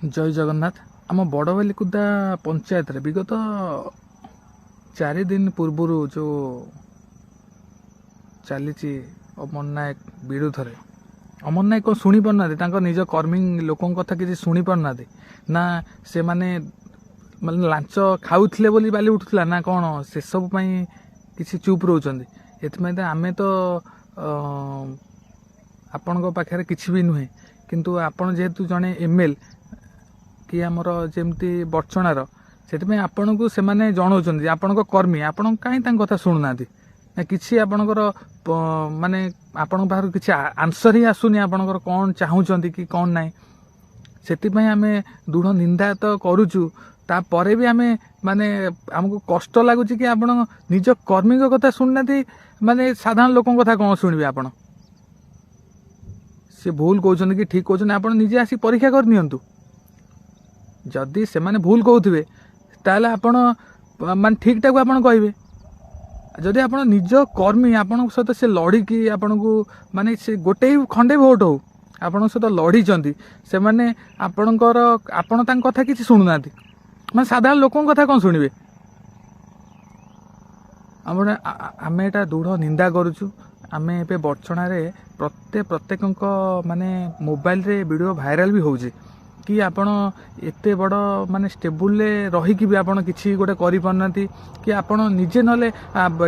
जय जगन्नाथ। आम बड़बालिकुदा पंचायत रे विगत 4 दिन पूर्व जो चली अमर नायक विरोध में अमर नायक कौन शुणी पारना निज कर्मी लोक कथा किसी शुणी पारना ना से माने लांच खाऊले बोली बाली उठुला ना कौन से सब किसी चुप रोचंदी एथमे आमे तो आपण पाखे किसी भी नुहे किंतु आपण जेहेतु जड़े एमएल कि आमर जमती बर्चणार से आपण को से जनाऊँ आपण कर्मी आपण कहीं कथा शुणुना ना कि आपणकर माने आपण बाहर किसी आंसर ही आसुनी आपणकर कौन चाहूँगी कि कौन ना से आम दृढ़ निंदा तो करुचु तापर भी आम माने आमको कष्ट लगुच कि आप निज कर्मी कथा शुणुना माने साधारण लोक कथा कौन शुणवे आपण सी भूल कहते कि ठीक कहते आप निजे आसी परीक्षा करनी जदि से माने भूल कहते ताले आपण मान ठीक टाक आप कहे जदि आप निज कर्मी आपण सहित से लड़िकी आपण को माने से गोटे खंडे भोट हो आपण सहित लड़ी से माने आपणकर आपण कथा किसी शुणुना मैं साधारण लोक कथा कौन शुणवे आम एटा दृढ़ निंदा करुचु आम ए बर्चना प्रत्येक माने मोबाइल रे वीडियो वायरल भी होउजे कि आपण एते बड़ माने स्टेबुल रहीकि भी आपण किसी गोटे करि पारनाती कि आपण निजे नले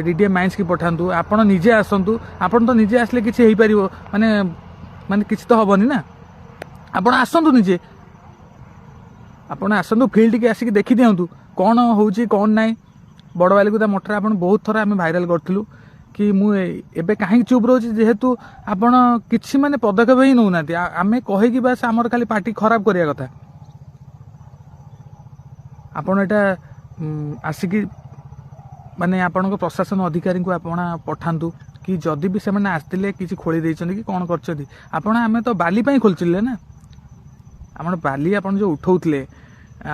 डीडीए माइंस की पठांतु आपण निजे आसंतु आपण तो निजे आसले किसी हेई परिबो माने माने किसी तो हबनी ना आपण आसंतु निजे आपण आसंतु फील्ड के आसिक देखि दियंतु कौन होउची कौन नाई बड़बालिकुदा मठरे आपण बहुत थरा आम वायरल करथिलु कि मुझे कहीं चुप रोचे जेहेतु आपण किसी माने पदक्षेप ही नौना आम कहीकि बास आमर खाली पार्टी खराब करिया कथा आपण एटा आसिकी माने आपण प्रशासन अधिकारी को आपण पठांतु कि जदि भी से माने आस्तिले किसी खोली देइछन कि कौन करछथि आपण आमे तो बाली पई खोलचिले ना आपण बाली आपण जो उठौतले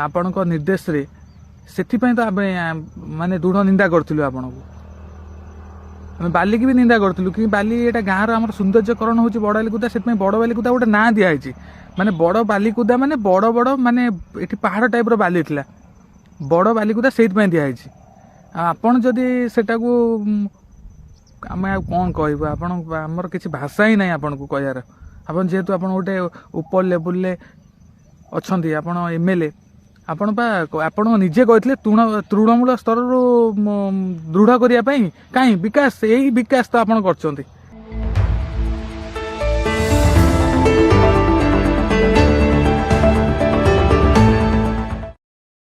आपण को निर्देश रे सेथि पई तो आमे माने दृढ़ निंदा करथिलु आपण को बाली की भी निंदा करूँ कि बाली ये गाँव आम सौंदर्यकरण हो बड़बालिकुदा से बड़बालिकुदा गोटे ना दिखाई माने बड़ बालिकुदा माने बड़ बड़ माने ये पहाड़ टाइप बाली थी बड़ बालिकुदा से दिखाई आपड़ जदि सेटा को आम कौन कहबू आमर किसी भाषा ही ना आपन को कहार आप जेहेतु आप गोटे ऊपर लेवल अच्छा आप एमएलए आपण निजे कहते तृणमूल स्तर दृढ़ करने कहीं विकास यही विकास तो आप कर